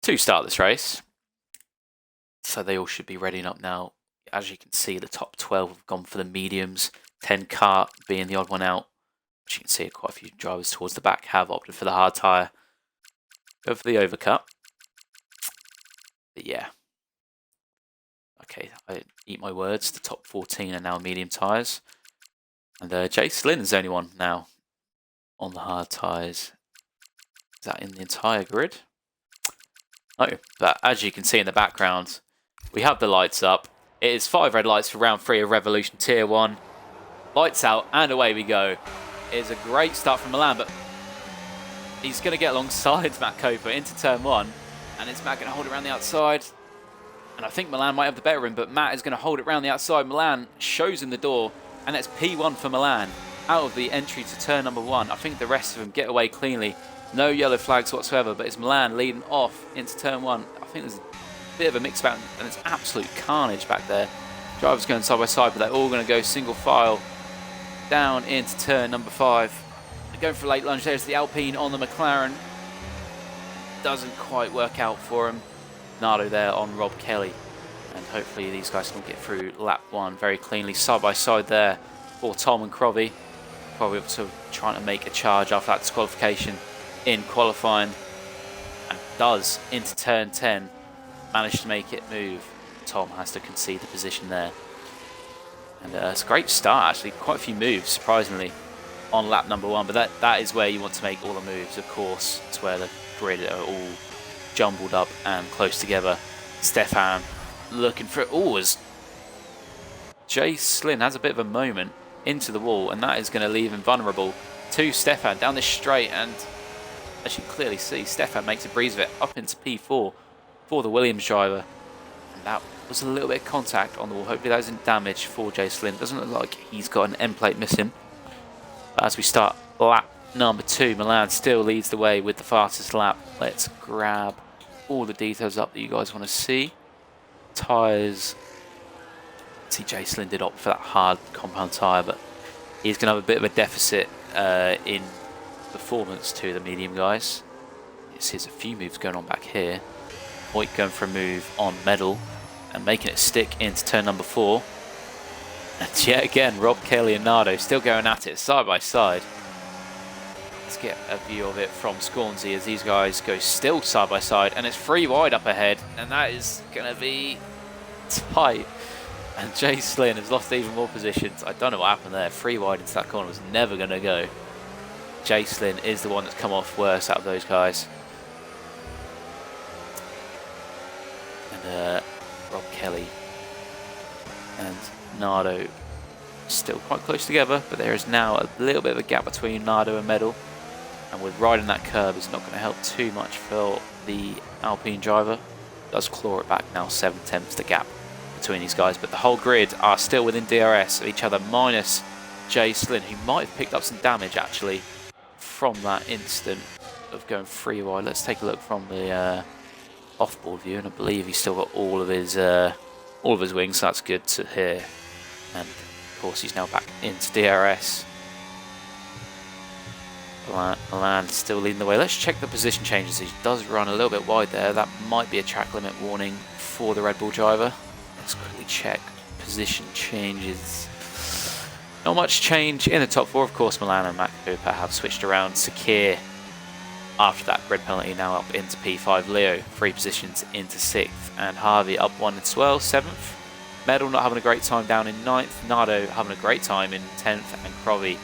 to start this race. So they all should be readying up now. As you can see, the top 12 have gone for the mediums, 10 kart being the odd one out. As you can see, quite a few drivers towards the back have opted for the hard tyre. Go for the overcut. But yeah. Okay, I eat my words. The top 14 are now medium tyres. And Chase Lynn is the only one now on the hard tyres. Is that in the entire grid? No, but as you can see in the background, we have the lights up. It is 5 red lights for round 3 of Revolution Tier 1. Lights out, and away we go. It is a great start from Milan, but he's going to get alongside Matt Coper into turn 1. And it's Matt going to hold it around the outside. And I think Milan might have the better of him, but Matt is going to hold it around the outside. Milan shows him the door, and that's P1 for Milan out of the entry to turn number 1. I think the rest of them get away cleanly. No yellow flags whatsoever, but it's Milan leading off into turn 1. I think there's a bit of a mix about, and it's absolute carnage back there. Drivers going side by side, but they're all going to go single file down into turn number 5. They're going for a late lunge. There's the Alpine on the McLaren. Doesn't quite work out for him. Nardo there on Rob Kelly. And hopefully these guys can get through lap 1 very cleanly. Side by side there for Tom and Crovey. Crovey also trying to make a charge after that disqualification in qualifying. And does into turn 10. Managed to make it move. Tom has to concede the position there. And it's a great start actually. Quite a few moves surprisingly on lap number 1. But that is where you want to make all the moves, of course. It's where the grid are all jumbled up and close together. Stefan looking for it. Oh, as Jay Slynn has a bit of a moment into the wall, and that is going to leave him vulnerable to Stefan down this straight. And as you can clearly see, Stefan makes a breeze of it up into P4 for the Williams driver. And that was a little bit of contact on the wall. Hopefully that isn't damage for Jay Slynn. Doesn't look like he's got an end plate missing. But as we start lap number 2, Milan still leads the way with the fastest lap. Let's grab all the details up that you guys want to see. Tyres. See, Jay Slynn did opt for that hard compound tyre, but he's going to have a bit of a deficit in performance to the medium guys. There's a few moves going on back here. Hoyt going for a move on Medal and making it stick into turn number 4. And yet again, Rob Kelly and Nardo still going at it side by side. Let's get a view of it from Scornsey as these guys go still side by side, and it's 3 wide up ahead, and that is going to be tight. And Jay Slynn has lost even more positions. I don't know what happened there. 3 wide into that corner was never going to go. Jay Slynn is the one that's come off worse out of those guys. And Rob Kelly and Nardo still quite close together, but there is now a little bit of a gap between Nardo and Medal. And with riding that curb, it's not going to help too much for the Alpine driver. Does claw it back now, 7/10 the gap between these guys. But the whole grid are still within DRS of each other, minus Jay Slynn, who might have picked up some damage actually from that instant of going 3 wide. Let's take a look from the off-board view, and I believe he's still got all of his wings, so that's good to hear. And of course, he's now back into DRS. Milan still leading the way. Let's check the position changes. He does run a little bit wide there. That might be a track limit warning for the Red Bull driver. Let's quickly check position changes. Not much change in the top 4. Of course, Milan and Matt Cooper have switched around. Sakir, after that grid penalty, now up into P5. Leo, 3 positions into 6th. And Harvey up 1 as well, 7th. Medal not having a great time down in 9th. Nardo having a great time in 10th. And Crovey,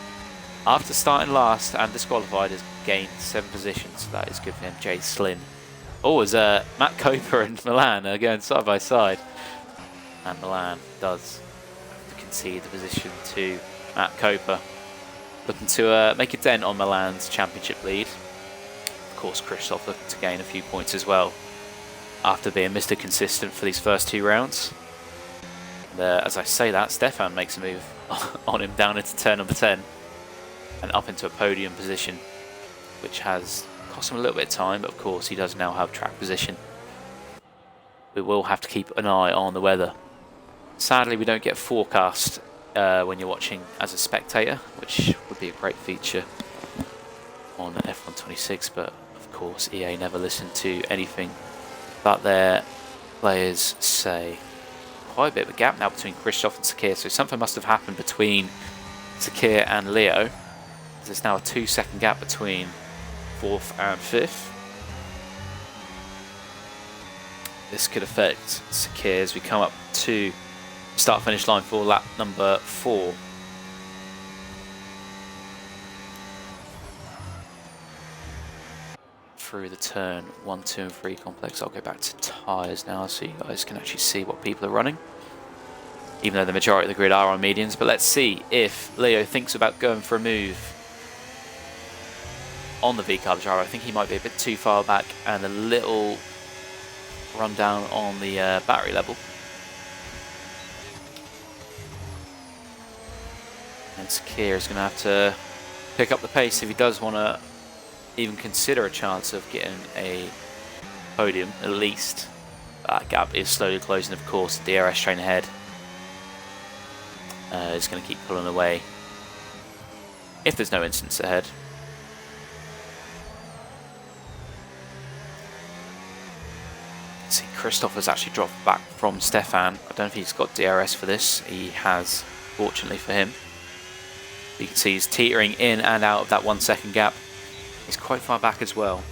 after starting last and disqualified, has gained 7 positions. So that is good for him. Jay Slynn. Oh, as Matt Coper and Milan are going side by side. And Milan does have to concede the position to Matt Coper. Looking to make a dent on Milan's championship lead. Of course, Christoph looking to gain a few points as well, after being Mr. Consistent for these first 2 rounds. And as I say that, Stefan makes a move on him down into turn number 10. And up into a podium position, which has cost him a little bit of time, but of course he does now have track position. We will have to keep an eye on the weather. Sadly, we don't get forecast when you're watching as a spectator, which would be a great feature on F126, but of course EA never listened to anything But their players say quite a bit of a gap now between Christoph and Sakir, so something must have happened between Sakir and Leo. There's now a 2-second gap between 4th and 5th. This could affect Sakir as we come up to start-finish line for lap number 4. Through the turn 1, 2 and 3 complex. I'll go back to tyres now so you guys can actually see what people are running, even though the majority of the grid are on mediums. But let's see if Leo thinks about going for a move on the V-carb gyro. I think he might be a bit too far back and a little run down on the battery level. And Sakir is going to have to pick up the pace if he does want to even consider a chance of getting a podium, at least. That gap is slowly closing, of course. The DRS train ahead is going to keep pulling away if there's no incidents ahead. See, Christoph has actually dropped back from Stefan. I don't know if he's got DRS for this. He has, fortunately for him. You can see he's teetering in and out of that 1 second gap. He's quite far back as well.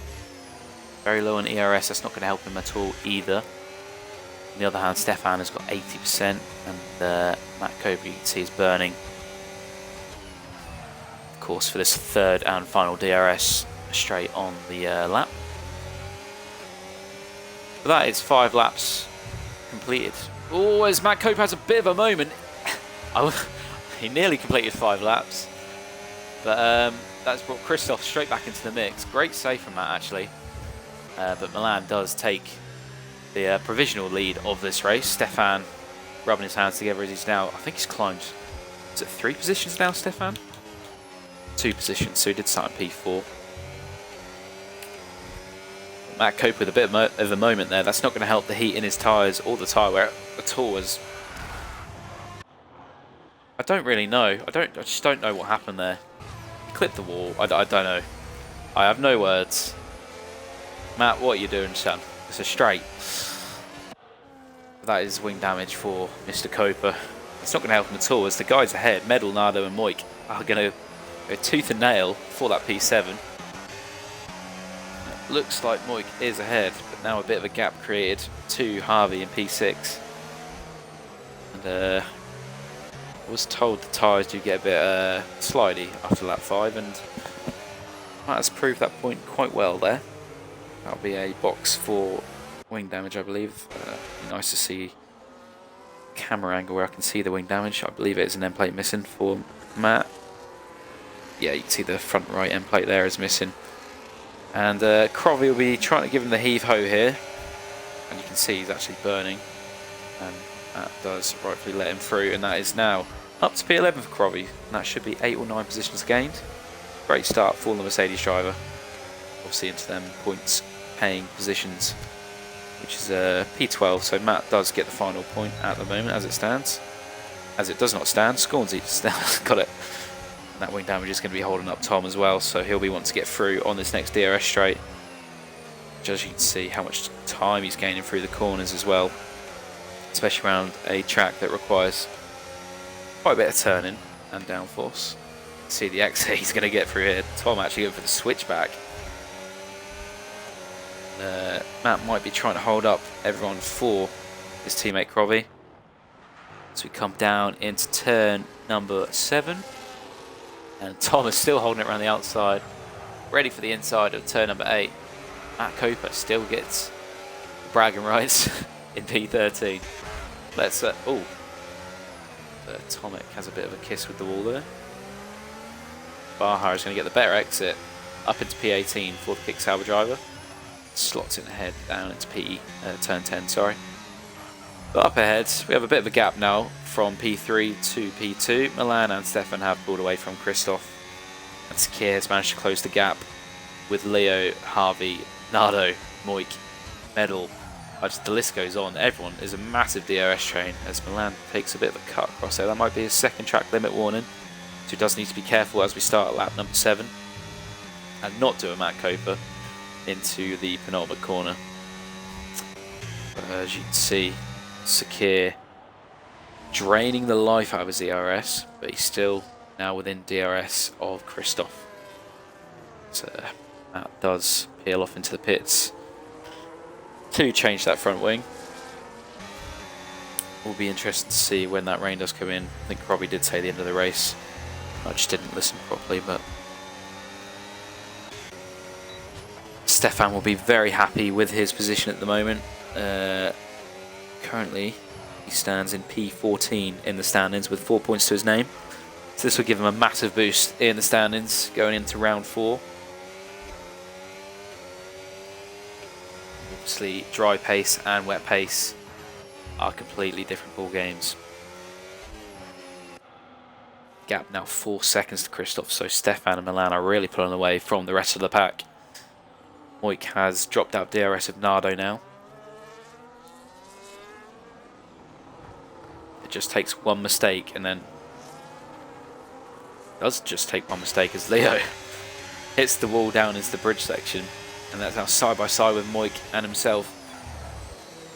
Very low on ERS, that's not going to help him at all either. On the other hand, Stefan has got 80% and Matt Cope, you can see, is burning. Of course, for this third and final DRS straight on the lap. But that is 5 laps completed. Oh, as Matt Cope has a bit of a moment. He nearly completed 5 laps. But that's brought Christoph straight back into the mix. Great save from Matt, actually. But Milan does take the provisional lead of this race. Stefan rubbing his hands together as he's now, I think he's climbed, is it 3 positions now, Stefan? 2 positions, so he did start in P4. Matt Cope with a bit of a moment there. That's not going to help the heat in his tyres or the tyre wear at all. As I don't really know. I just don't know what happened there. He clipped the wall. I don't know. I have no words. Matt, what are you doing, son? It's a straight. That is wing damage for Mr. Coper. It's not going to help him at all, as the guys ahead, Medal, Nardo and Moik, are going to go tooth and nail for that P7. It looks like Moik is ahead, but now a bit of a gap created to Harvey in P6. And I was told the tyres do get a bit slidey after lap 5, and Matt has proved that point quite well there. That'll be a box for wing damage, I believe. Nice to see camera angle where I can see the wing damage. I believe it is an end plate missing for Matt. Yeah, you can see the front right end plate there is missing. And Crovey will be trying to give him the heave-ho here. And you can see he's actually burning. And that does rightfully let him through. And that is now up to P11 for Crovey. And that should be 8 or 9 positions gained. Great start for the Mercedes driver. Obviously into them points paying positions, which is P12, so Matt does get the final point at the moment as it stands. As it does not stand, Scornsy got it. And that wing damage is going to be holding up Tom as well, so he'll be wanting to get through on this next DRS straight. Just you can see how much time he's gaining through the corners as well, especially around a track that requires quite a bit of turning and downforce. See the exit he's going to get through here. Tom actually going for the switchback. Matt might be trying to hold up everyone for his teammate Crovey. So we come down into turn number 7. And Tom is still holding it around the outside. Ready for the inside of turn number 8. Matt Coper still gets the bragging rights in P13. Let's, Tomic has a bit of a kiss with the wall there. Baha is going to get the better exit up into P18 for the Kick Sauber driver. Slots in ahead down into turn 10, sorry. But up ahead, we have a bit of a gap now from P3 to P2. Milan and Stefan have pulled away from Christoph. And Sakir has managed to close the gap with Leo, Harvey, Nardo, Moik, Medal. The list goes on. Everyone is a massive DRS train as Milan takes a bit of a cut across there. That might be his second track limit warning. So he does need to be careful as we start at lap number 7. And not do a Matt Coper into the penultimate corner. As you can see, Sakir draining the life out of his DRS, but he's still now within DRS of Christoph. So that does peel off into the pits to change that front wing. Will be interesting to see when that rain does come in. I think Robbie did say the end of the race. I just didn't listen properly, but Stefan will be very happy with his position at the moment. Currently, he stands in P14 in the standings with 4 points to his name. So this will give him a massive boost in the standings going into round 4. Obviously, dry pace and wet pace are completely different ball games. Gap now 4 seconds to Christoph, so Stefan and Milan are really pulling away from the rest of the pack. Moik has dropped out DRS of Nardo now. It just takes one mistake, and then does just take one mistake as Leo hits the wall down into the bridge section, and that's now side by side with Moik and himself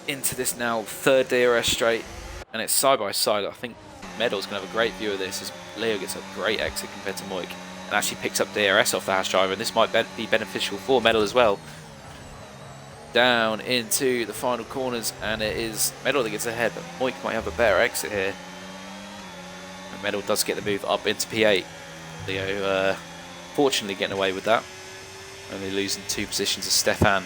into this now third DRS straight, and it's side by side. I think Medal's going to have a great view of this as Leo gets a great exit compared to Moik and actually picks up DRS off the Haas driver, and this might be beneficial for Medal as well. Down into the final corners, and it is Medal that gets ahead, but Moik might have a better exit here. And Medal does get the move up into P8. Leo fortunately getting away with that, only losing 2 positions to Stefan.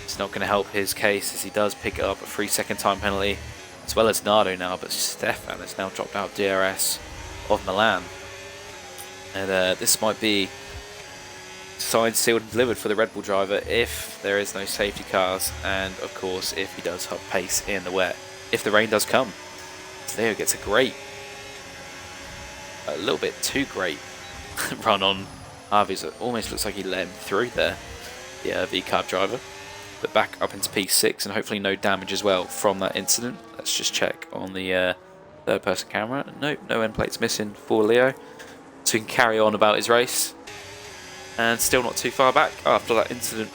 It's not going to help his case as he does pick up a 3-second time penalty, as well as Nardo now, but Stefan has now dropped out of DRS of Milan. And this might be signed, sealed and delivered for the Red Bull driver if there is no safety cars, and of course if he does have pace in the wet, if the rain does come. So Leo gets a little bit too great run on Harvey's. It almost looks like he let him through there, the V-Carb driver. But back up into P6, and hopefully no damage as well from that incident. Let's just check on the third person camera. Nope, no end plates missing for Leo, so he can carry on about his race, and still not too far back after that incident.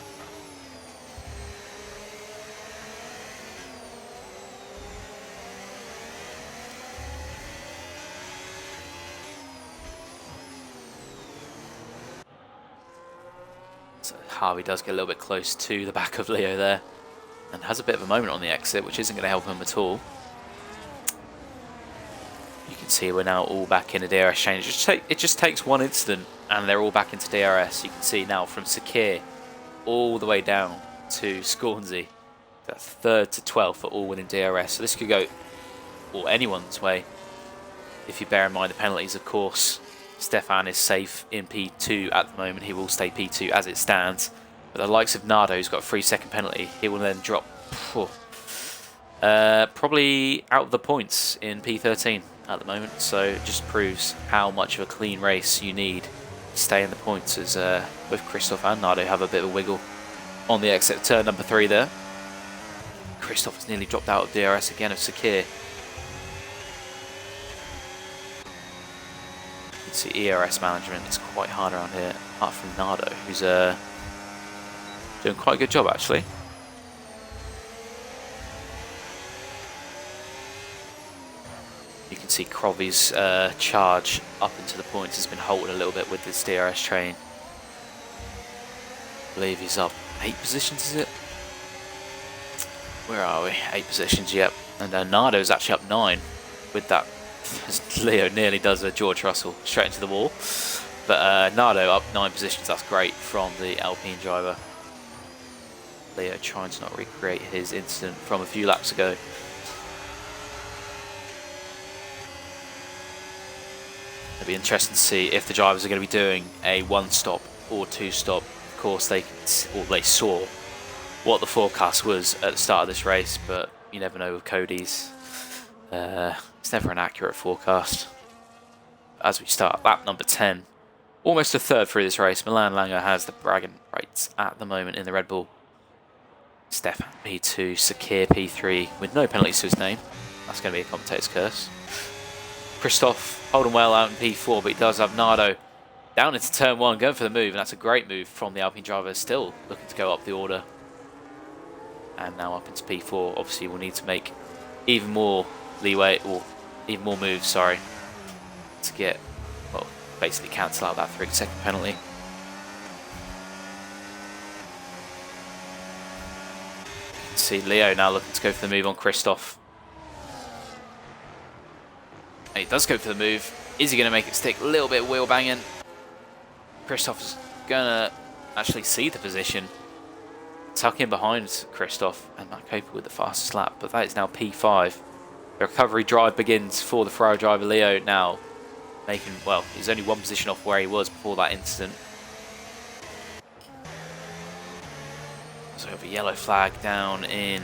So Harvey does get a little bit close to the back of Leo there, and has a bit of a moment on the exit, which isn't going to help him at all. You can see we're now all back in a DRS change. It just takes one incident, and they're all back into DRS. You can see now from Sakir all the way down to Scornsey, that's 3rd to 12th are all within DRS. So this could go anyone's way, if you bear in mind the penalties, of course. Stefan is safe in P2 at the moment. He will stay P2 as it stands. But the likes of Nardo, who's got a 3-second penalty, he will then drop probably out of the points in P13 at the moment. So it just proves how much of a clean race you need to stay in the points, as both Christoph and Nardo have a bit of a wiggle on the exit of turn number 3 there. Christoph has nearly dropped out of DRS again of Sakir. You can see ERS management is quite hard around here, apart from Nardo, who's doing quite a good job actually. You can see Crovy's charge up into the points has been halted a little bit with this DRS train. I believe he's up 8 positions, is it? Where are we? 8 positions, yep. And Nardo's actually up 9 with that. Leo nearly does a George Russell straight into the wall. But Nardo up 9 positions, that's great from the Alpine driver. Leo trying to not recreate his incident from a few laps ago. It'll be interesting to see if the drivers are going to be doing a 1-stop or 2-stop. Of course, they saw what the forecast was at the start of this race, but you never know with Cody's. It's never an accurate forecast. As we start lap number 10, almost a third through this race, Milan Langer has the bragging rights at the moment in the Red Bull. Stefan P2, Sakir P3 with no penalties to his name. That's going to be a commentator's curse. Christoph holding well out in P4, but he does have Nardo down into turn 1, going for the move, and that's a great move from the Alpine driver, still looking to go up the order. and now up into P4. Obviously, we'll need to make even more leeway, or even more moves, sorry, to get, well, basically cancel out that 3-second penalty. You can see Leo now looking to go for the move on Christoph. And he does go for the move. Is he going to make it stick? A little bit of wheel banging. Christoph's going to actually see the position. Tuck in behind Christoph, and Matt Coper with the fastest lap, but that is now P5. The recovery drive begins for the Ferrari driver Leo now, making, well, he's only one position off where he was before that incident. So we have a yellow flag down in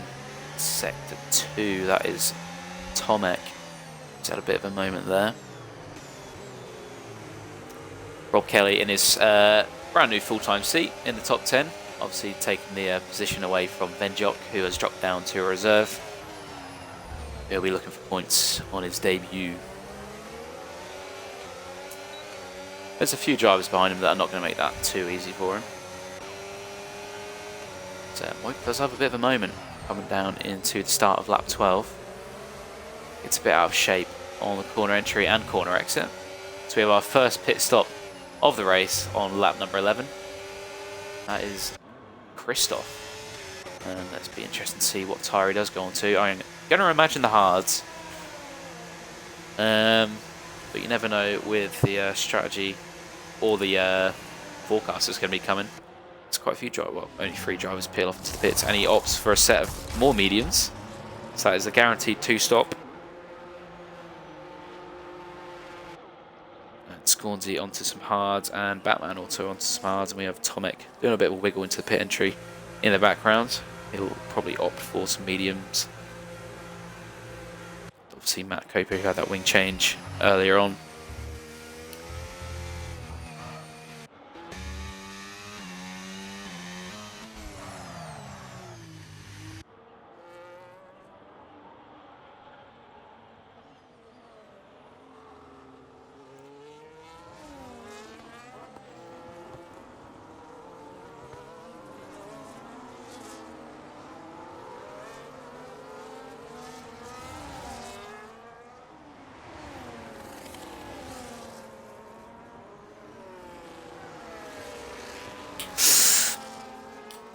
sector 2, that is Tomek. He's had a bit of a moment there. Rob Kelly in his brand new full-time seat in the top 10. Obviously taking the position away from Venjok, who has dropped down to a reserve. He'll be looking for points on his debut. There's a few drivers behind him that are not going to make that too easy for him. So Mike does have a bit of a moment coming down into the start of lap 12. It's a bit out of shape on the corner entry and corner exit. So we have our first pit stop of the race on lap number 11. That is Christoph. And let's be interested to see what tyre he does go on to. I'm going to imagine the hards. But you never know with the strategy or the forecast that's going to be coming. There's quite a few drivers, well, only 3 drivers peel off into the pits, and he opts for a set of more mediums. So that is a guaranteed 2-stop. Scornsy onto some hards, and Batman also onto some hards, and we have Tomek doing a bit of a wiggle into the pit entry in the background. He'll probably opt for some mediums. Obviously Matt Coper, who had that wing change earlier on.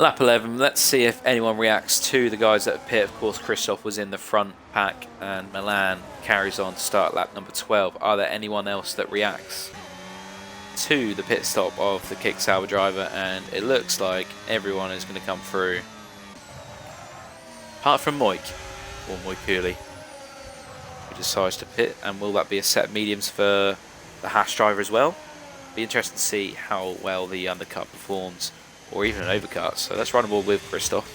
Lap 11, let's see if anyone reacts to the guys at the pit. Of course, Christoph was in the front pack, and Milan carries on to start lap number 12. Are there anyone else that reacts to the pit stop of the Kick Sauber driver? And it looks like everyone is going to come through, apart from Moik, or Moikuli, who decides to pit. And will that be a set of mediums for the Haas driver as well? Be interesting to see how well the undercut performs, or even an overcut. So let's run a ball with Christoph,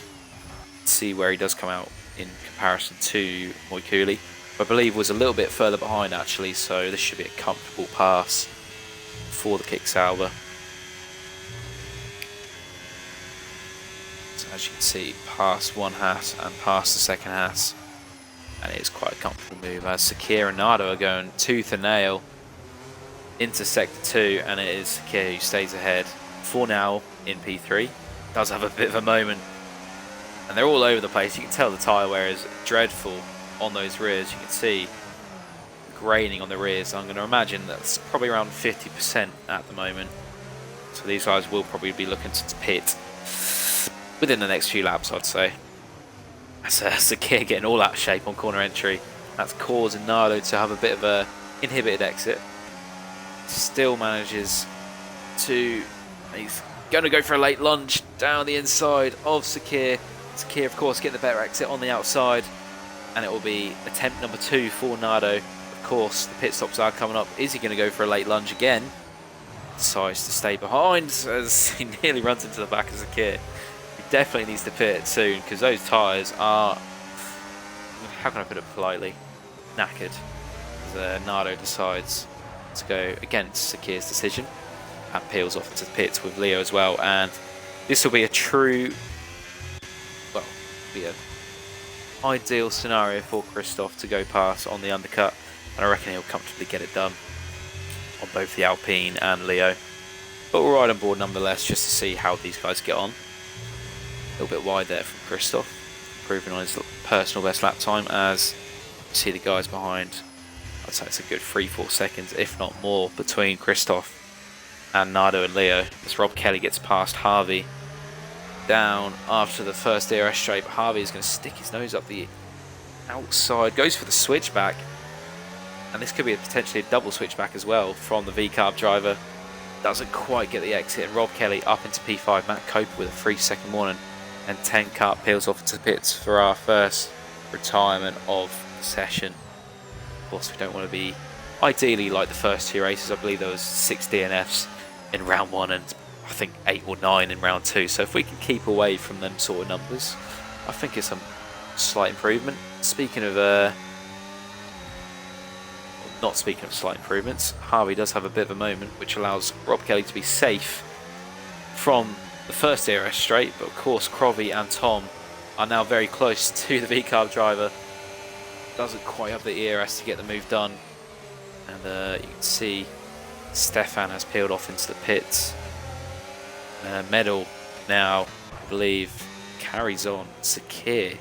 see where he does come out in comparison to Moikuli. I believe was a little bit further behind actually, so this should be a comfortable pass for the Kick Sauber. So as you can see, past one Haas and past the second Haas, and it is quite a comfortable move as Sakir and Nardo are going tooth and nail into sector 2, and it is Sakir who stays ahead for now in P3. Does have a bit of a moment, and they're all over the place. You can tell the tyre wear is dreadful on those rears. You can see graining on the rears. I'm going to imagine that's probably around 50% at the moment. So these guys will probably be looking to pit within the next few laps, I'd say. That's Sakir getting all out of shape on corner entry. That's causing Nardo to have a bit of a inhibited exit. Still manages to... He's going to go for a late lunge down the inside of Sakir. Sakir, of course, getting the better exit on the outside. And it will be attempt number 2 for Nardo. Of course, the pit stops are coming up. Is he going to go for a late lunge again? Decides to stay behind as he nearly runs into the back of Sakir. He definitely needs to pit soon, because those tyres are, how can I put it politely, knackered. As Nardo decides to go against Sakir's decision and peels off into the pits with Leo as well. And this will be a true, well, be an ideal scenario for Christoph to go past on the undercut, and I reckon he'll comfortably get it done on both the Alpine and Leo. But we'll ride on board nonetheless, just to see how these guys get on. A little bit wide there from Christoph. improving on his personal best lap time, as you see the guys behind. I'd say it's a good 3-4 seconds, if not more, between Christoph and Nardo and Leo, as Rob Kelly gets past Harvey down after the first DRS straight. Harvey is going to stick his nose up the outside, goes for the switchback, and this could be potentially a double switchback as well from the V-carb driver. Doesn't quite get the exit, and Rob Kelly up into P5. Matt Coper with a 3-second warning, and 10 car peels off into the pits for our first retirement of the session. Of course, we don't want to be ideally like the first 2 races. I believe there was 6 DNFs in round 1 and I think 8 or 9 in round 2. So if we can keep away from them sort of numbers, I think it's a slight improvement. Speaking of not speaking of slight improvements, Harvey does have a bit of a moment which allows Rob Kelly to be safe from the first DRS straight, but of course Crovey and Tom are now very close to the V-carb driver. Doesn't quite have the ERS to get the move done, and you can see Stefan has peeled off into the pits. Medal now, I believe, carries on. Sakir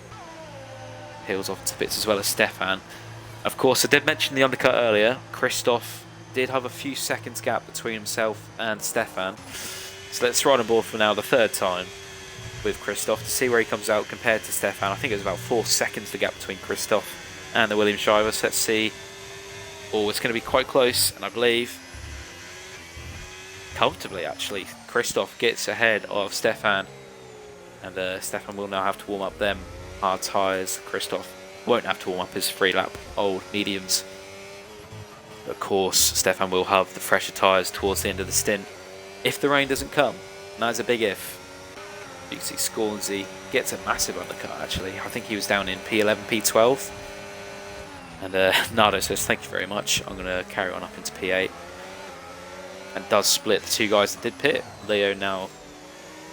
peels off into the pits as well as Stefan. Of course, I did mention the undercut earlier. Christoph did have a few seconds gap between himself and Stefan. So let's ride on board for now the 3rd time with Christoph to see where he comes out compared to Stefan. I think it was about 4 seconds the gap between Christoph and the Williams driver. So let's see. Oh, it's going to be quite close, and I believe comfortably actually. Christoph gets ahead of Stefan, and Stefan will now have to warm up them hard tyres. Christoph won't have to warm up his 3-lap old mediums. Of course, Stefan will have the fresher tyres towards the end of the stint if the rain doesn't come. And that's a big if. You can see Scornsey gets a massive undercut actually. I think he was down in P11, P12. And Nardo says, thank you very much. I'm going to carry on up into P8. And does split the 2 guys that did pit. Leo now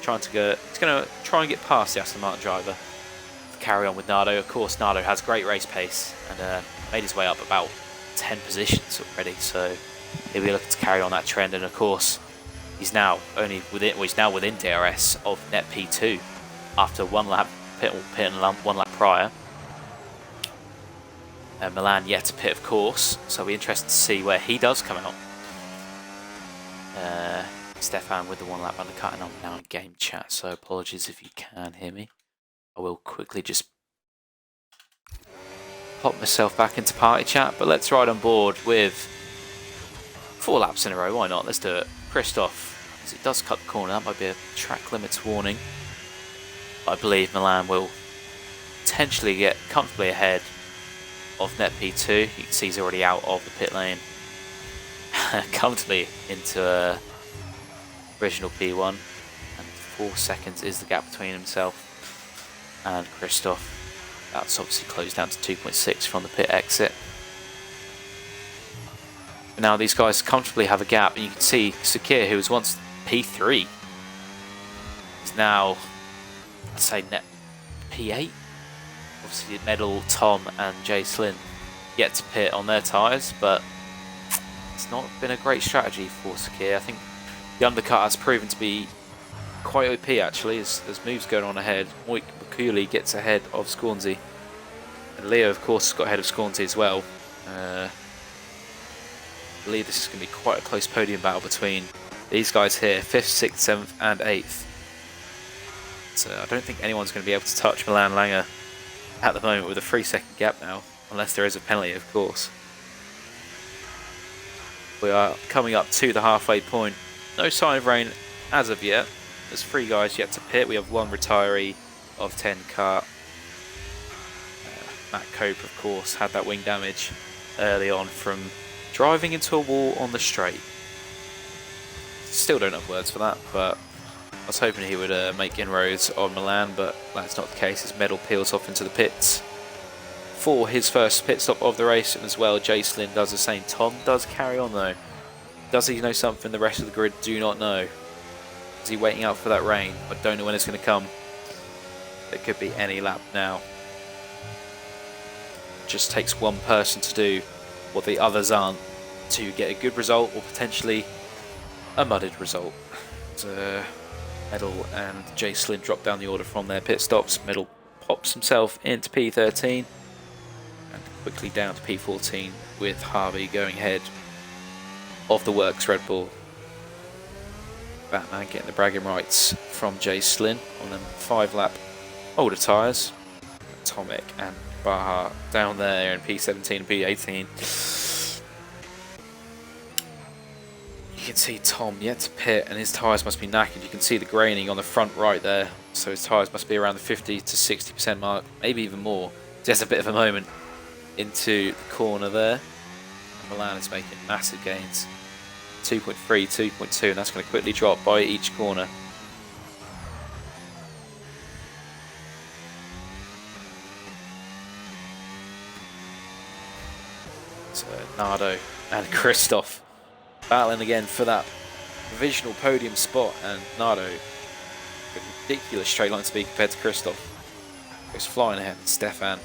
trying to go. He's going to try and get past the Aston Martin driver. Carry on with Nardo. Of course, Nardo has great race pace and made his way up about 10 positions already. So he'll be looking to carry on that trend. And of course, he's now within DRS of net P2 after 1 lap pit and 1 lap prior. Milan yet to pit, of course, so we're interested to see where he does come out. Stefan with the 1 lap undercut, and I'm now in game chat, so apologies if you can hear me. I will quickly just pop myself back into party chat, but let's ride on board with 4 laps in a row. Why not? Let's do it. Christoph, as it does cut the corner, that might be a track limits warning. I believe Milan will potentially get comfortably ahead of net P2. You can see he's already out of the pit lane. Comfortably into original P1. And 4 seconds is the gap between himself and Christoph. That's obviously closed down to 2.6 from the pit exit. But now these guys comfortably have a gap, and you can see Sakir, who was once P3, is now, I'd say, net P8. Obviously, Medal, Tom and Jay Slynn yet to pit on their tyres, but it's not been a great strategy for Sakir. I think the undercut has proven to be quite OP actually, as moves going on ahead. Moik Makuli gets ahead of Scornsey, and Leo, of course, got ahead of Scornsey as well. I believe this is going to be quite a close podium battle between these guys here, 5th, 6th, 7th and 8th. So I don't think anyone's going to be able to touch Milan Langer at the moment with a 3-second gap now, unless there is a penalty, of course. We are coming up to the halfway point. No sign of rain as of yet. There's 3 guys yet to pit. We have 1 retiree of 10 kart. Matt Cope, of course, had that wing damage early on from driving into a wall on the straight. Still don't have words for that, but I was hoping he would make inroads on Milan, but that's not the case. His medal peels off into the pits for his first pit stop of the race, and as well Jay Slynn does the same. Tom does carry on though. Does he know something the rest of the grid do not know? Is he waiting out for that rain? I don't know when it's going to come. It could be any lap now. It just takes one person to do what the others aren't to get a good result, or potentially a mudded result. So, Medal and Jay Slynn drop down the order from their pit stops. Medal pops himself into P13 and quickly down to P14 with Harvey going ahead of the works Red Bull. Batman getting the bragging rights from Jay Slin on them 5-lap older tyres. Tomek and Baha down there in P17 and P18. You can see Tom yet to pit and his tyres must be knackered. You can see the graining on the front right there. So his tyres must be around the 50 to 60% mark, maybe even more. Just a bit of a moment into the corner there. Milan is making massive gains. 2.3, 2.2, and that's going to quickly drop by each corner. So Nardo and Christoph battling again for that provisional podium spot, and Nardo, a ridiculous straight line speed compared to Christoph, goes flying ahead. And Stefan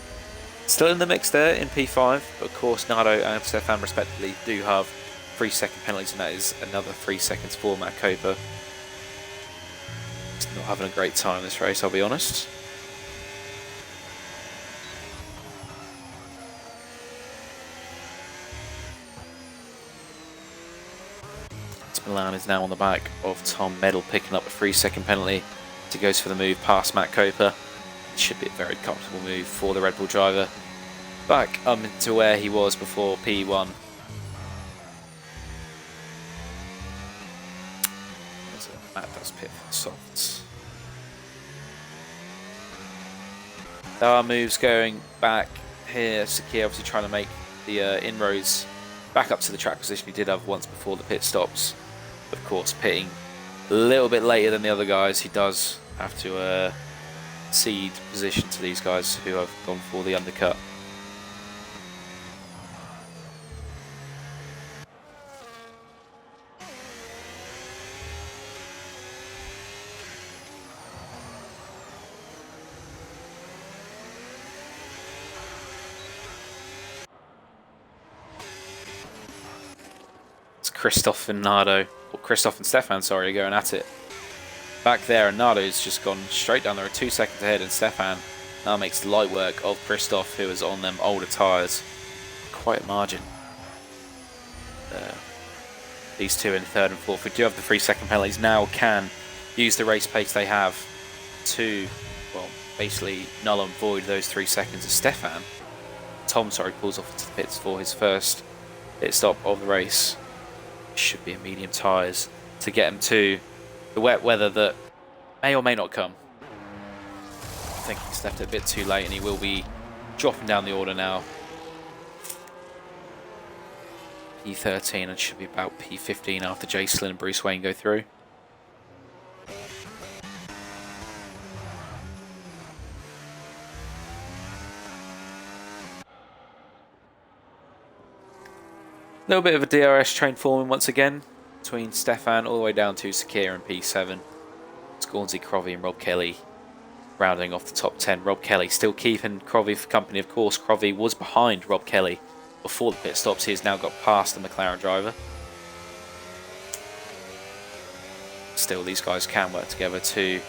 still in the mix there in P5, but of course Nardo and Stefan respectively do have 3-second penalties, and that is another 3 seconds for Matt Coper. He's not having a great time this race, I'll be honest. Milan is now on the back of Tom Medal, picking up a 3-second penalty to go for the move past Matt Coper. It should be a very comfortable move for the Red Bull driver. Back into where he was before P1. Matt does pit for the softs. There are moves going back here. Sakir obviously trying to make the inroads back up to the track position he did have once before the pit stops. Of course, pitting a little bit later than the other guys. He does have to cede position to these guys who have gone for the undercut. Christoph and Nardo, or Christoph and Stefan, sorry, are going at it. Back there, and Nardo's just gone straight down there, 2 seconds ahead, and Stefan now makes light work of Christoph, who is on them older tyres. Quite a margin. These two in third and fourth. We do have the 3-second penalties now, can use the race pace they have to, well, basically null and void those 3 seconds of Tom, sorry, pulls off into the pits for his first pit stop of the race. Should be a medium tyres to get him to the wet weather that may or may not come. I think he's left it a bit too late, and he will be dropping down the order now. P13 and should be about P15 after Jason and Bruce Wayne go through. A little bit of a DRS train forming once again between Stefan all the way down to Sakir and P7. Scornsey, Crovey and Rob Kelly rounding off the top 10. Rob Kelly still keeping Crovey for company. Of course, Crovey was behind Rob Kelly before the pit stops. He has now got past the McLaren driver. Still, these guys can work together to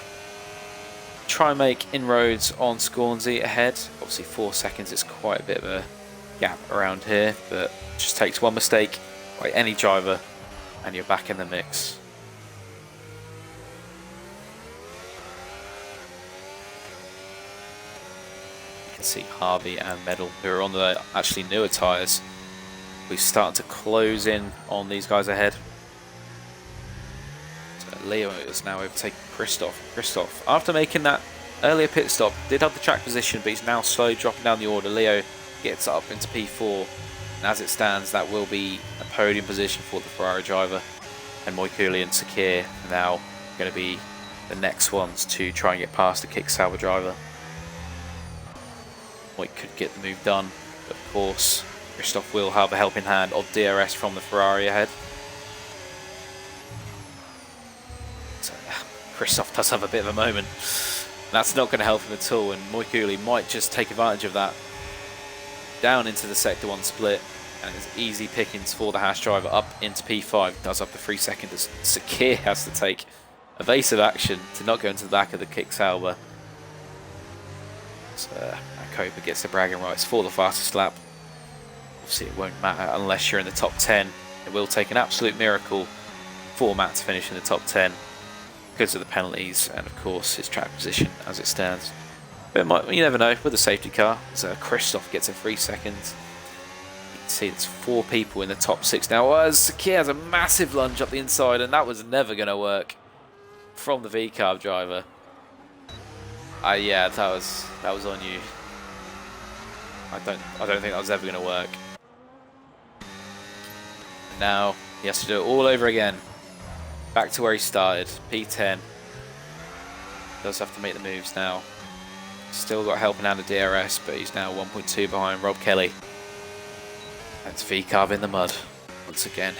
try and make inroads on Scornsey ahead. Obviously 4 seconds is quite a bit of a gap around here, but just takes one mistake by any driver and you're back in the mix. You can see Harvey and Medal, who are on the actually newer tyres. We're starting to close in on these guys ahead. So Leo is now overtaking Christoph. Christoph, after making that earlier pit stop, did have the track position, but he's now slowly dropping down the order. Leo gets up into P4, and as it stands, that will be a podium position for the Ferrari driver. And Moikuli and Sakir are now going to be the next ones to try and get past the Kick Sauber driver. Moik could get the move done, but of course, Christoph will have a helping hand of DRS from the Ferrari ahead. So, Christoph does have a bit of a moment. That's not going to help him at all, and Moikuli might just take advantage of that. Down into the Sector 1 split, and it's easy pickings for the Haas driver up into P5. Does up to 3 seconds as Sakir has to take evasive action to not go into the back of the Kick Sauber. So, Copa gets the bragging rights for the fastest lap. Obviously, it won't matter unless you're in the top 10. It will take an absolute miracle for Matt to finish in the top 10 because of the penalties and, of course, his track position as it stands. But you never know with a safety car. So Christoph gets a 3 seconds. You can see there's 4 people in the top 6 now. Sakir has a massive lunge up the inside, and that was never going to work from the V-carb driver. Yeah, that was on you. I don't think that was ever going to work. And now he has to do it all over again. Back to where he started, P10. Does have to make the moves now. Still got helping out of DRS, but he's now 1.2 behind Rob Kelly. That's V-carb in the mud once again.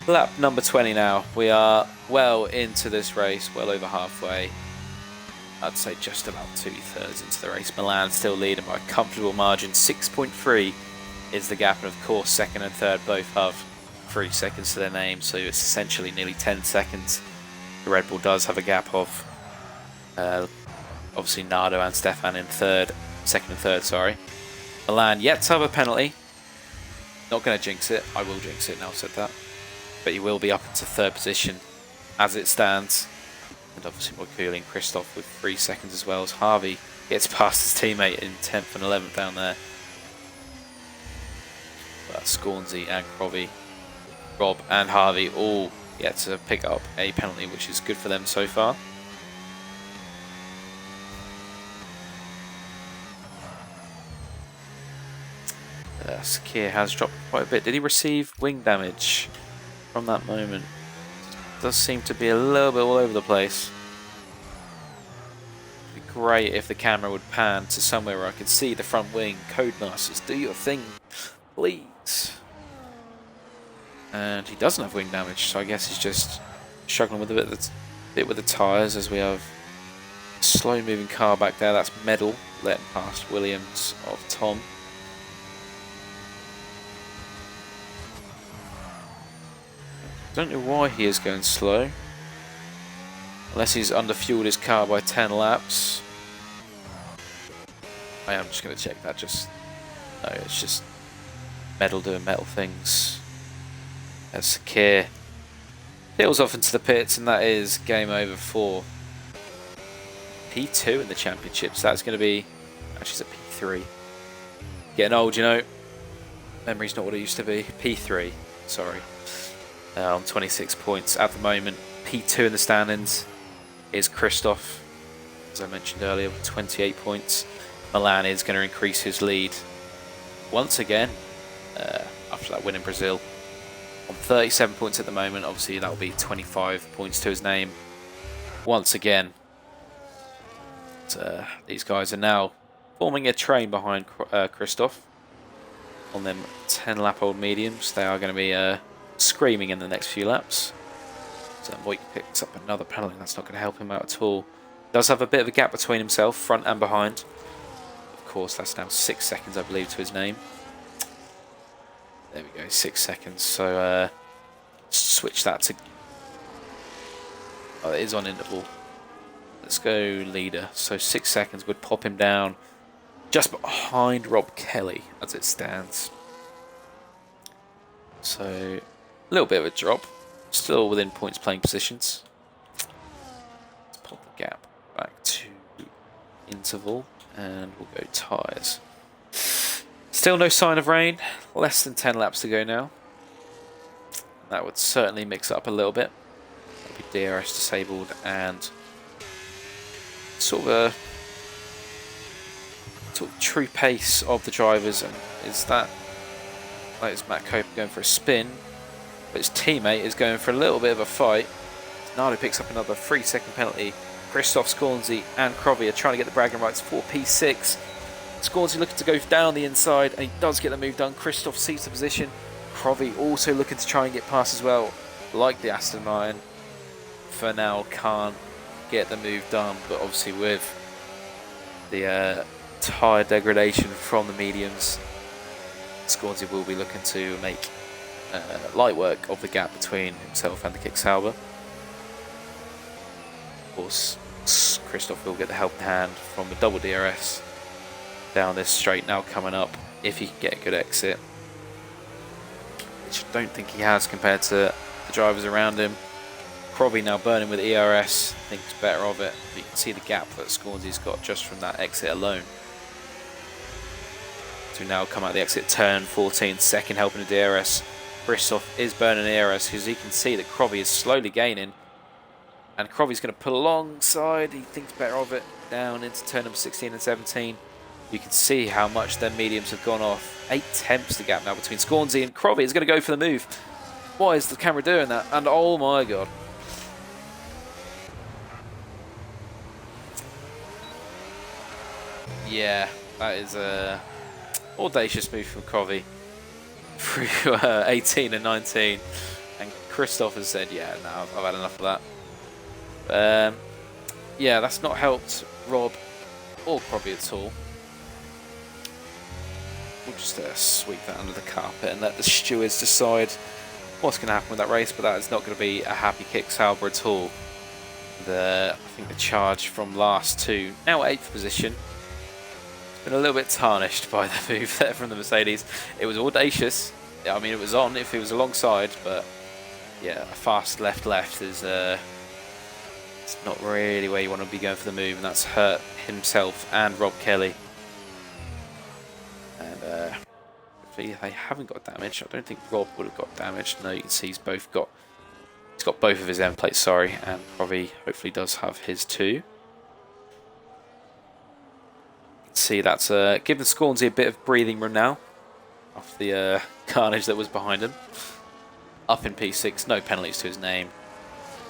Lap number 20 now. We are well into this race, well over halfway. I'd say just about 2/3 into the race. Milan still leading by a comfortable margin. 6.3 is the gap, and of course second and third both have 3 seconds to their name, so it's essentially nearly 10 seconds. The Red Bull does have a gap of obviously Nardo and Stefan in second and third, sorry. Milan yet to have a penalty. Not going to jinx it. I will jinx it now I've said that. But he will be up into third position as it stands. And obviously more cooling Christoph with 3 seconds as well as Harvey gets past his teammate in 10th and 11th down there. But Scornsey and Crovey, Rob and Harvey all get to pick up a penalty, which is good for them so far. Sakir has dropped quite a bit. Did he receive wing damage from that moment? Does seem to be a little bit all over the place. It'd be great if the camera would pan to somewhere where I could see the front wing. Codemasters, do your thing, please. And he doesn't have wing damage, so I guess he's just struggling with a bit with the tyres as we have a slow moving car back there. That's Medal letting past Williams of Tom. Don't know why he is going slow. Unless he's underfueled his car by 10 laps. I am just going to check that. No, it's just Medal doing metal things. As Sakir peels off into the pits, and that is game over for P2 in the championships. That's going to be actually it's a P3. Getting old, you know. Memory's not what it used to be. P3, sorry. On 26 points at the moment. P2 in the standings is Christoph, as I mentioned earlier, with 28 points. Milan is going to increase his lead once again after that win in Brazil. On 37 points at the moment. Obviously that will be 25 points to his name once again. But, these guys are now forming a train behind Christoph on them 10 lap old mediums. They are going to be screaming in the next few laps. So Moik picks up another penalty. That's not going to help him out at all. Does have a bit of a gap between himself, front and behind. Of course, that's now 6 seconds, I believe, to his name. There we go, 6 seconds. So switch that to. Oh, it is on interval. Let's go leader. So 6 seconds would pop him down just behind Rob Kelly as it stands. So a little bit of a drop, still within points playing positions. Let's pop the gap back to interval and we'll go tyres. Still no sign of rain, less than 10 laps to go now. That would certainly mix it up a little bit. That'll be DRS disabled and sort of true pace of the drivers. And is that, like, is Matt Cope going for a spin? But his teammate is going for a little bit of a fight. Nardo picks up another 3 second penalty. Christoph, Scornsey and Crovey are trying to get the bragging rights for P6. Scornsey looking to go down the inside, and he does get the move done. Christoph sees the position. Crovey also looking to try and get past as well, like the Aston Martin. For now, can't get the move done, but obviously with the tyre degradation from the mediums, Scornsey will be looking to make light work of the gap between himself and the Kicksauber. Of course, Christoph will get the helping hand from the double DRS down this straight now coming up, if he can get a good exit, which I don't think he has compared to the drivers around him. Crobby now burning with ERS, thinks better of it. But you can see the gap that Scornsy's got just from that exit alone. So now come out the exit turn 14, second helping the DRS. Christoph is burning ERS because you can see that Crobby is slowly gaining. And Crobby's going to pull alongside, he thinks better of it, down into turn number 16 and 17. You can see how much their mediums have gone off. 8 tenths the gap now between Scornsy and Crobby is going to go for the move. Why is the camera doing that? And oh my god. Yeah, that is a audacious move from Crobby through 18 and 19. And Christoph has said, yeah, no, I've had enough of that. Yeah, that's not helped Rob or Crobby at all. We'll just sweep that under the carpet and let the stewards decide what's going to happen with that race, but that is not going to be a happy kick Sauber at all. I think the charge from last two, now 8th position, been a little bit tarnished by the move there from the Mercedes. It was audacious. I mean, it was on if it was alongside, but yeah, a fast left is it's not really where you want to be going for the move, and that's hurt himself and Rob Kelly. And they haven't got damage. I don't think Rob would have got damaged. No, you can see he's got both of his end plates, sorry, and probably hopefully does have his too. See, that's giving Scornsy a bit of breathing room now after the carnage that was behind him. Up in P6, no penalties to his name.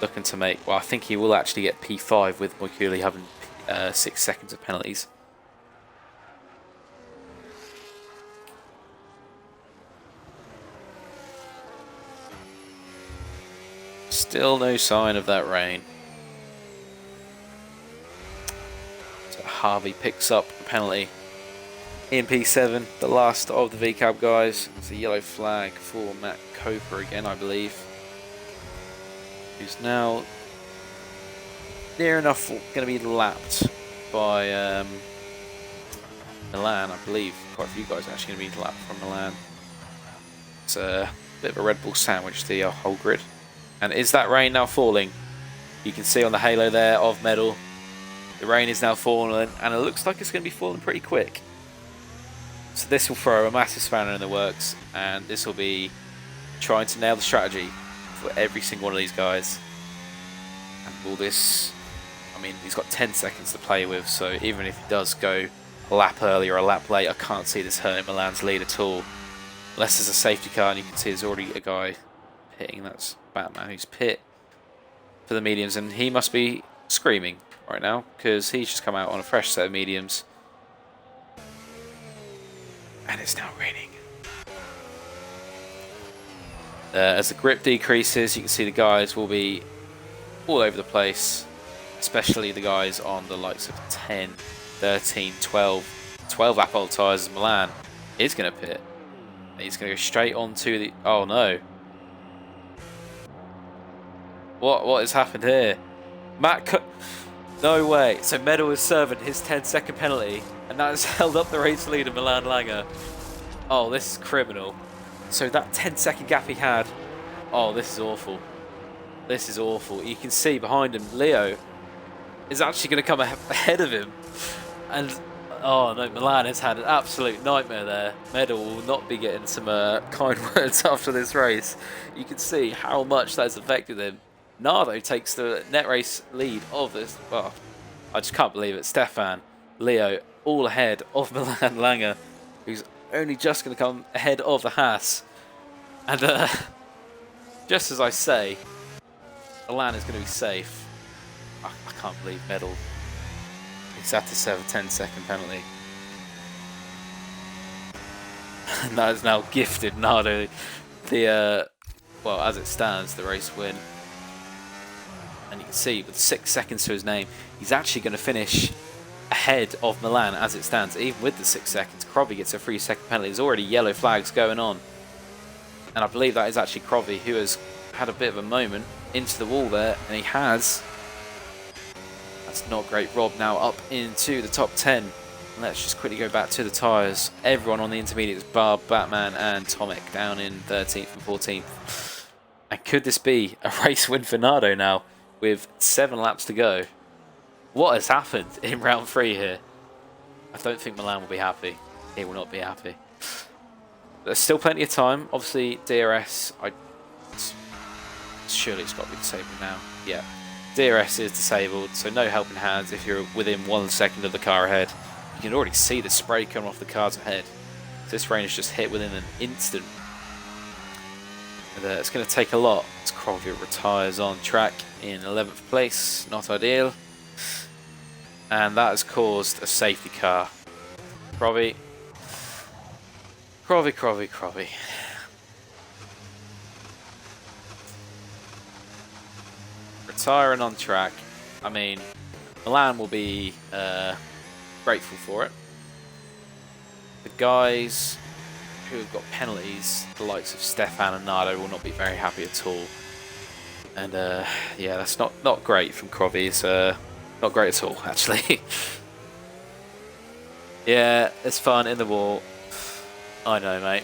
Looking to make, well, I think he will actually get P5 with Moikuli having 6 seconds of penalties. Still no sign of that rain. So Harvey picks up a penalty in P7, the last of the VCAB guys. It's a yellow flag for Matt Coper again, I believe, who's now near enough going to be lapped by Milan. I believe quite a few guys are actually going to be lapped from Milan. It's a bit of a Red Bull sandwich, the whole grid. And is that rain now falling? You can see on the halo there of Medal, the rain is now falling, and it looks like it's going to be falling pretty quick. So this will throw a massive spanner in the works, and this will be trying to nail the strategy for every single one of these guys. And will this, I mean, he's got 10 seconds to play with, so even if he does go a lap early or a lap late, I can't see this hurting Milan's lead at all. Unless there's a safety car, and you can see there's already a guy pitting. That's Batman who's pit for the mediums, and he must be screaming right now because he's just come out on a fresh set of mediums. And it's now raining. As the grip decreases, you can see the guys will be all over the place, especially the guys on the likes of 10, 13, 12 lap old tyres. Milan is going to pit. He's going to go straight onto the... Oh no. What has happened here? No way. So Medal is serving his 10-second penalty, and that has held up the race leader, Milan Langer. Oh, this is criminal. So that 10-second gap he had. Oh, this is awful. This is awful. You can see behind him, Leo is actually going to come ahead of him. And, oh no, Milan has had an absolute nightmare there. Medal will not be getting some kind words after this race. You can see how much that has affected him. Nardo takes the net race lead of this. Well, I just can't believe it. Stefan, Leo, all ahead of Milan Langer, who's only just going to come ahead of the Haas. And just as I say, Milan is going to be safe. I can't believe Medal. He's had to serve a 10-second penalty. And that is now gifted Nardo the, well, as it stands, the race win. And you can see with 6 seconds to his name, he's actually going to finish ahead of Milan as it stands, even with the 6 seconds. Crobby gets a 3-second penalty. There's already yellow flags going on. And I believe that is actually Crobby, who has had a bit of a moment into the wall there, and he has That's not great. Rob now up into the top 10. Let's just quickly go back to the tyres. Everyone on the intermediates, bar Batman and Tomek, down in 13th and 14th. And could this be a race win for Nardo now with 7 laps to go? What has happened in round 3 here? I don't think Milan will be happy. He will not be happy. There's still plenty of time. Obviously, DRS, surely it's got to be disabled now. Yeah, DRS is disabled, so no helping hands if you're within 1 second of the car ahead. You can already see the spray coming off the cars ahead. So this rain is just hit within an instant. And, it's going to take a lot. As Krovia retires on track in 11th place, not ideal. And that has caused a safety car. Krovi. Retiring on track. I mean, Milan will be grateful for it. The guys who have got penalties, the likes of Stefan and Nardo, will not be very happy at all. And yeah, that's not great from Krovi. It's not great at all, actually. Yeah, it's fun in the wall. I know, mate.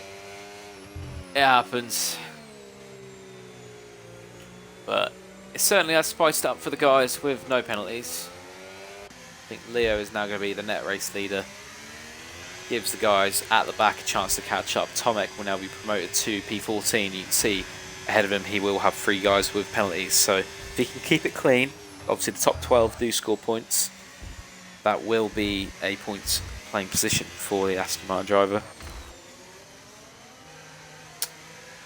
It happens. But it certainly has spiced up for the guys with no penalties. I think Leo is now going to be the net race leader. Gives the guys at the back a chance to catch up. Tomek will now be promoted to P14. You can see ahead of him he will have 3 guys with penalties. So if he can keep it clean, obviously the top 12 do score points. That will be a points playing position for the Aston Martin driver.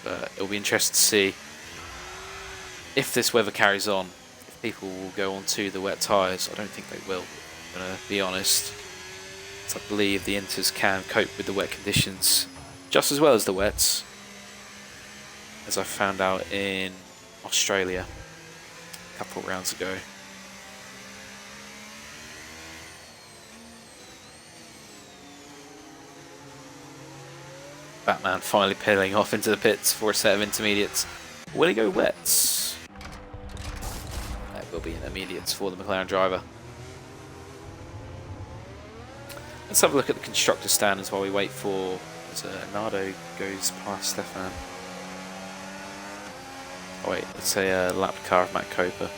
But it'll be interesting to see if this weather carries on, if people will go on to the wet tyres. I don't think they will, I'm going to be honest. So I believe the Inters can cope with the wet conditions just as well as the wets, as I found out in Australia a couple of rounds ago. Batman finally peeling off into the pits for a set of intermediates. Will he go wets? That will be intermediates for the McLaren driver. Let's have a look at the constructor standings while we wait for as Nardo goes past Stefan. Oh wait, let's say a lap car of Matt Coper.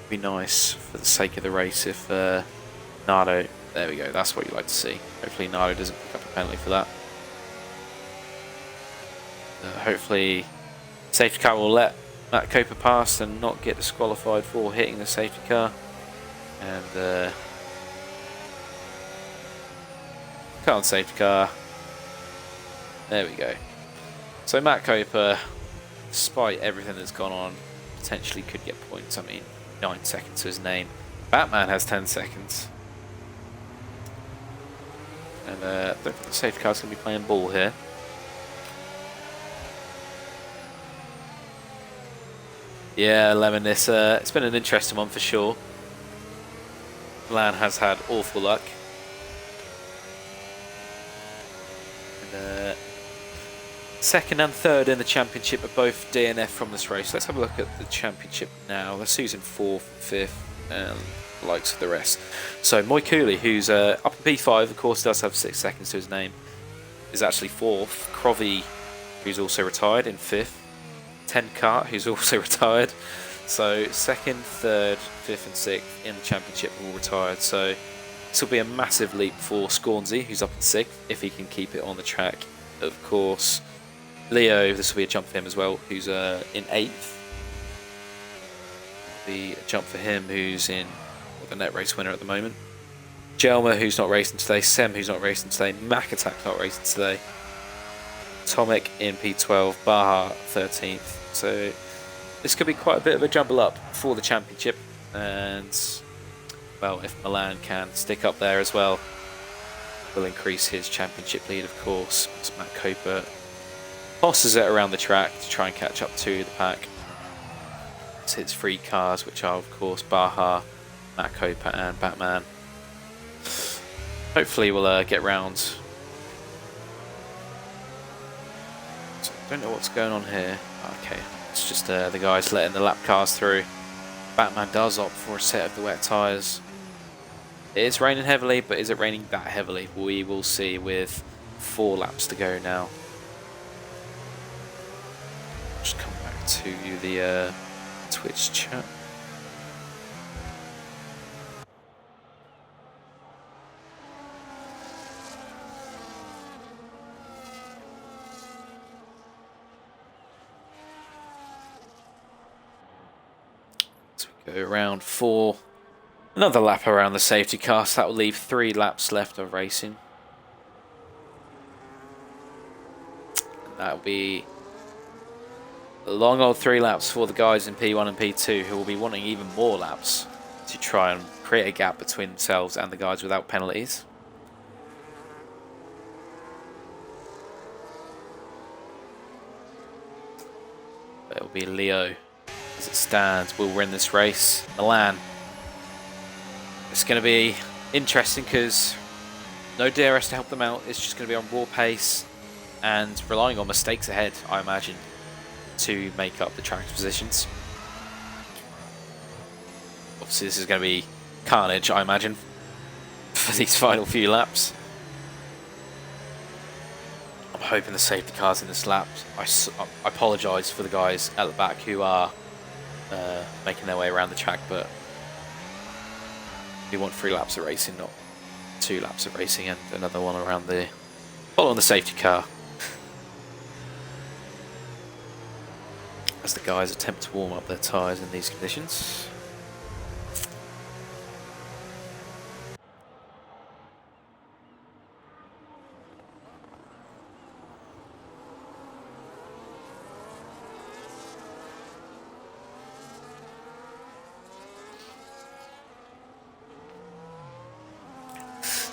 Be nice for the sake of the race if Nardo. There we go, that's what you like to see. Hopefully Nardo doesn't pick up a penalty for that. Hopefully safety car will let Matt Coper pass and not get disqualified for hitting the safety car. And car on safety car. There we go. So Matt Coper, despite everything that's gone on, potentially could get points. I mean, 9 seconds to his name. Batman has 10 seconds. And I don't think the safety car's going to be playing ball here. Yeah, Lemon, it's been an interesting one for sure. Milan has had awful luck. And, second and third in the championship are both DNF from this race. Let's have a look at the championship now. That's who's in 4th, 5th, and the likes of the rest. So Moy Cooley, who's up in P5, of course, does have 6 seconds to his name, is actually 4th. Krovi, who's also retired, in 5th. 10 Kart, who's also retired. So 2nd, 3rd, 5th and 6th in the championship are all retired. So this will be a massive leap for Scornsey, who's up in 6th, if he can keep it on the track. Of course, Leo, this will be a jump for him as well, who's in 8th. Be a jump for him, who's in the net race winner at the moment. Jelma, who's not racing today. Sem, who's not racing today. Makatak, not racing today. Tomek in P12. Baha, 13th. So this could be quite a bit of a jumble up for the championship. And, well, if Milan can stick up there as well, will increase his championship lead, of course. As Matt Coper bosses it around the track to try and catch up to the pack. It's his 3 cars, which are, of course, Baha, Matt Coper and Batman. Hopefully we'll get round. So I don't know what's going on here. Okay, It's just the guys letting the lap cars through. Batman does opt for a set of the wet tyres. It is raining heavily, but is it raining that heavily? We will see with 4 laps to go now. Just come back to the Twitch chat. So we go around 4. Another lap around the safety car, so that will leave 3 laps left of racing. That will be a long old 3 laps for the guys in P1 and P2 who will be wanting even more laps to try and create a gap between themselves and the guys without penalties. But it will be Leo as it stands will win this race. Milan. It's going to be interesting because no DRS to help them out. It's just going to be on raw pace and relying on mistakes ahead, I imagine, to make up the track positions. Obviously, this is going to be carnage, I imagine, for these final few laps. I'm hoping the safety car's in this lap. I apologise for the guys at the back who are making their way around the track, but we want 3 laps of racing, not 2 laps of racing and another one around the following the safety car. As the guys attempt to warm up their tyres in these conditions.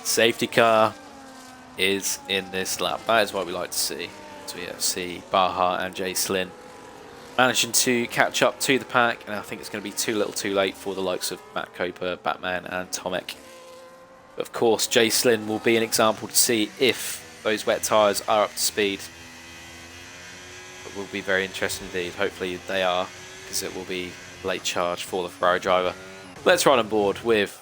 Safety car is in this lap. That is what we like to see. So we see Baha and Jay Slynn managing to catch up to the pack, and I think it's going to be too little too late for the likes of Matt Coper, Batman and Tomek. But of course, Jay Slynn will be an example to see if those wet tyres are up to speed. It will be very interesting indeed. Hopefully they are, because it will be late charge for the Ferrari driver. Let's run on board with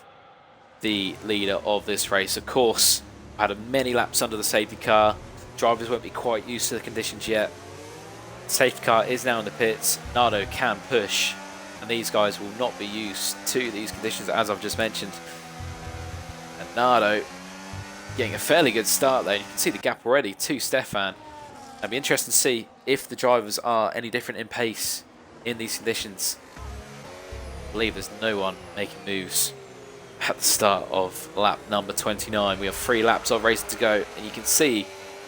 the leader of this race. Of course, had many laps under the safety car. Drivers won't be quite used to the conditions yet. Safety car is now in the pits. Nardo can push, and these guys will not be used to these conditions, as I've just mentioned. And Nardo getting a fairly good start there. You can see the gap already to Stefan. It'll be interesting to see if the drivers are any different in pace in these conditions. I believe there's no one making moves at the start of lap number 29. We have 3 laps of racing to go, and you can see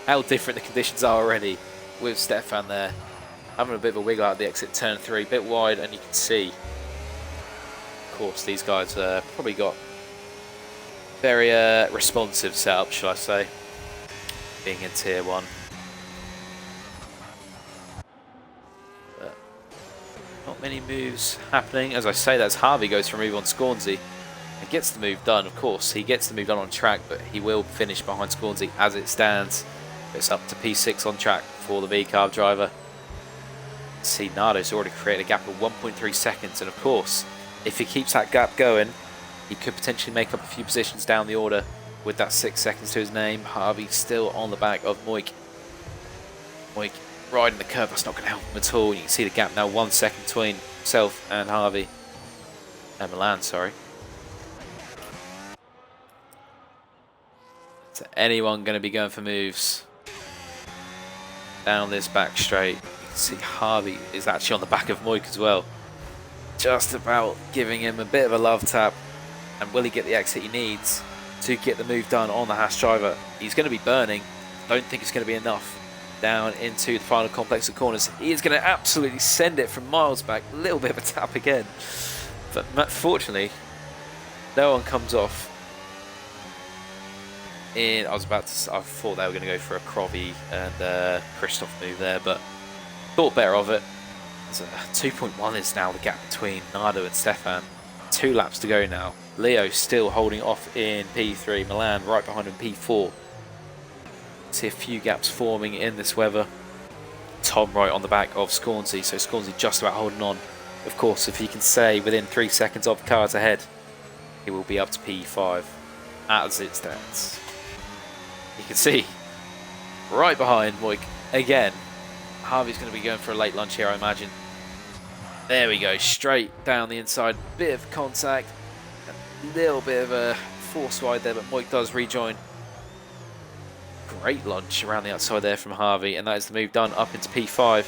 how different the conditions are already with Stefan there having a bit of a wiggle out of the exit turn 3, a bit wide, and you can see, of course, these guys probably got very responsive setup, shall I say, being in tier 1. But not many moves happening. As I say, that's Harvey goes for a move on Scornsey and gets the move done. Of course, he gets the move done on track, but he will finish behind Scornsey as it stands. It's up to P6 on track for the V-Carb driver. See, Nardo's already created a gap of 1.3 seconds, and of course, if he keeps that gap going, he could potentially make up a few positions down the order with that 6 seconds to his name. Harvey still on the back of Moik. Moik riding the curve, that's not going to help him at all. You can see the gap now, 1 second between himself and Harvey. And Milan, sorry. Is anyone going to be going for moves down this back straight? You can see Harvey is actually on the back of Moik as well. Just about giving him a bit of a love tap. And will he get the exit he needs to get the move done on the Haas driver? He's going to be burning. Don't think it's going to be enough down into the final complex of corners. He is going to absolutely send it from miles back. A little bit of a tap again. But fortunately, no one comes off. I thought they were going to go for a Krovi and Christoph move there, but thought better of it. 2.1 is now the gap between Nardo and Stefan. 2 laps to go now. Leo still holding off in P3. Milan right behind him, P4. See a few gaps forming in this weather. Tom right on the back of Scornsey, so Scornsey just about holding on. Of course, if he can stay within 3 seconds of the cars ahead, he will be up to P5 as it stands. You can see right behind Moik again. Harvey's going to be going for a late lunch here, I imagine. There we go, straight down the inside, bit of contact, a little bit of a force wide there, but Moik does rejoin. Great lunge around the outside there from Harvey, and that is the move done up into P5.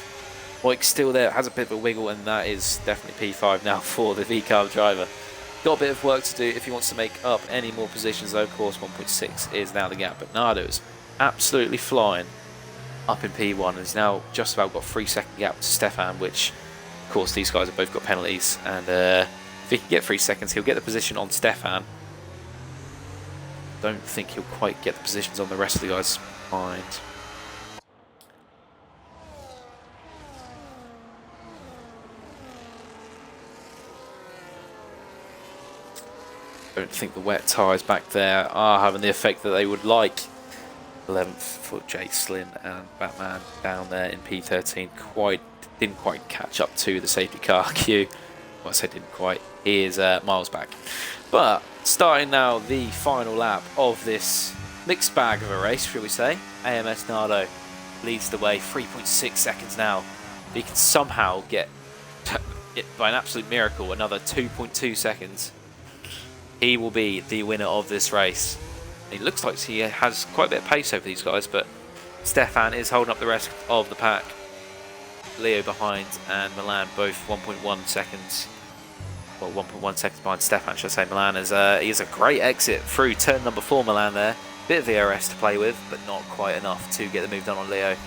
Moik's still there, has a bit of a wiggle, and that is definitely P5 now for the VCarb driver. Got a bit of work to do if he wants to make up any more positions, though. Of course, 1.6 is now the gap, but Nardo's absolutely flying up in P1 and has now just about got 3-second gap to Stefan, which, of course, these guys have both got penalties, and if he can get 3 seconds, he'll get the position on Stefan. Don't think he'll quite get the positions on the rest of the guys behind. Don't think the wet tyres back there are having the effect that they would like. 11th for Jay Slynn and Batman down there in P13 didn't quite catch up to the safety car queue. Well, I say didn't quite. He is miles back. But starting now the final lap of this mixed bag of a race, shall we say. AMS Nardo leads the way, 3.6 seconds now. If he can somehow get, by an absolute miracle, another 2.2 seconds, he will be the winner of this race. It looks like he has quite a bit of pace over these guys, but Stefan is holding up the rest of the pack. Leo behind and Milan both 1.1 seconds. Well, 1.1 seconds behind Stefan, should I say. Milan is he has a great exit through turn number 4, Milan there. Bit of VRS to play with, but not quite enough to get the move done on Leo.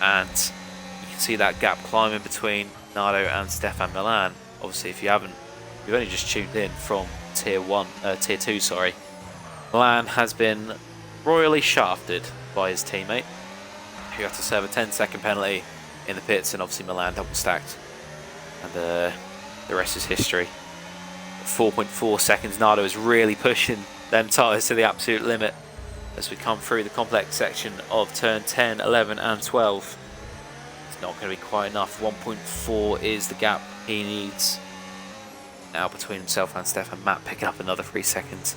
And you can see that gap climbing between Nardo and Stefan. Milan, obviously, if you've only just tuned in from tier 2, sorry. Milan has been royally shafted by his teammate, who had to serve a 10-second penalty in the pits, and obviously Milan double stacked. And the rest is history. 4.4 seconds, Nardo is really pushing them tyres to the absolute limit as we come through the complex section of turn 10, 11 and 12. It's not going to be quite enough. 1.4 is the gap he needs now between himself and Stefan. Matt picking up another 3 seconds,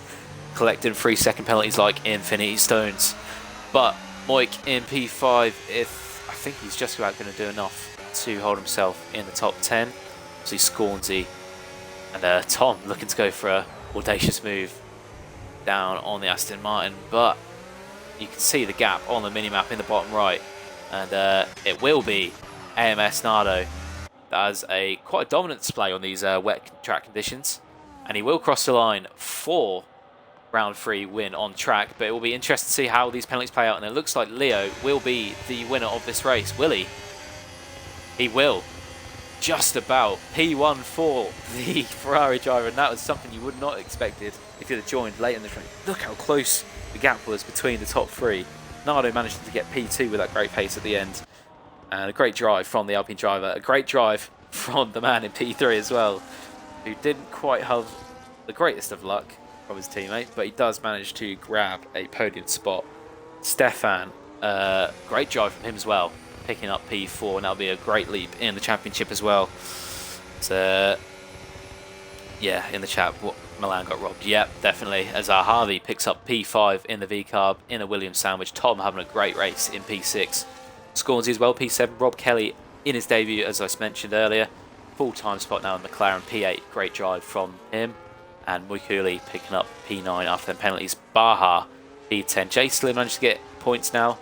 collecting 3-second penalties like Infinity Stones. But Moik in P5, I think he's just about going to do enough to hold himself in the top 10. See Scornsey and Tom looking to go for a audacious move down on the Aston Martin, but you can see the gap on the minimap in the bottom right, and it will be AMS Nardo that has a quite dominant display on these wet track conditions, and he will cross the line for round 3 win on track. But it will be interesting to see how these penalties play out, and it looks like Leo will be the winner of this race. Will he? He will. Just about. P1 for the Ferrari driver, and that was something you would not have expected if you'd have joined late in the race. Look how close the gap was between the top 3. Nardo managed to get P2 with that great pace at the end, and a great drive from the Alpine driver. A great drive from the man in P3 as well, who didn't quite have the greatest of luck from his teammate, but he does manage to grab a podium spot. Stefan, great drive from him as well, picking up P4, and that'll be a great leap in the championship as well. So, yeah, in the chat, Milan got robbed. Yep, definitely. As Harvey picks up P5 in the V-Carb in a Williams sandwich. Tom having a great race in P6. Scornsey as well, P7. Rob Kelly in his debut, as I mentioned earlier. Full-time spot now in McLaren, P8. Great drive from him. And Muikuli picking up P9 after them penalties. Baha, P10. Jay Slim managed to get points now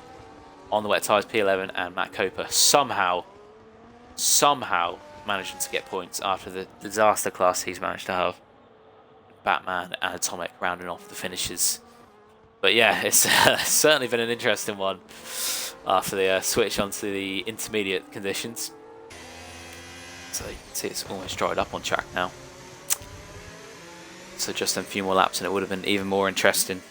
on the wet tyres, P11. And Matt Coper somehow managing to get points after the disaster class he's managed to have. Batman and Atomic rounding off the finishes. But yeah, it's certainly been an interesting one after the switch onto the intermediate conditions. So you can see it's almost dried up on track now. So just a few more laps and it would have been even more interesting.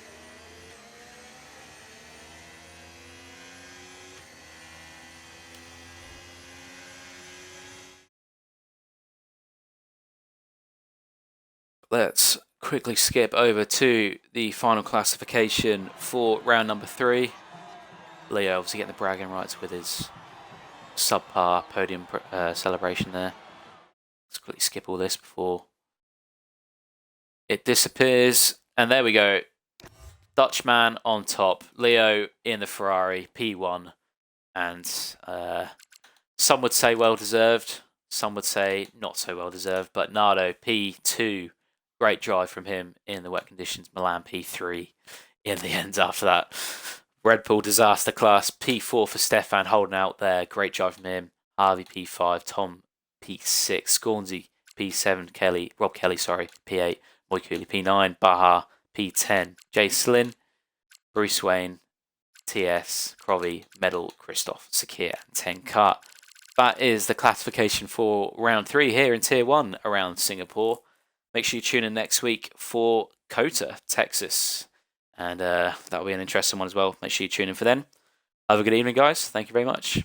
Let's quickly skip over to the final classification for round number 3. Leo obviously getting the bragging rights with his subpar podium celebration there. Let's quickly skip all this before it disappears. And there we go. Dutchman on top. Leo in the Ferrari, P1. And some would say well-deserved. Some would say not so well-deserved. But Nardo, P2. Great drive from him in the wet conditions. Milan, P3 in the end after that. Red Bull disaster class, P4 for Stefan holding out there. Great drive from him. Harvey, P5. Tom, P6. Scornsey, P7. Rob Kelly, P8. Moikuli, P9. Baha, P10. Jay Slynn, Bruce Wayne, TS, Crovi, Medal, Christoph, Sakir, and 10 Cut. That is the classification for round 3 here in Tier 1 around Singapore. Make sure you tune in next week for Kota, Texas. And that'll be an interesting one as well. Make sure you tune in for then. Have a good evening, guys. Thank you very much.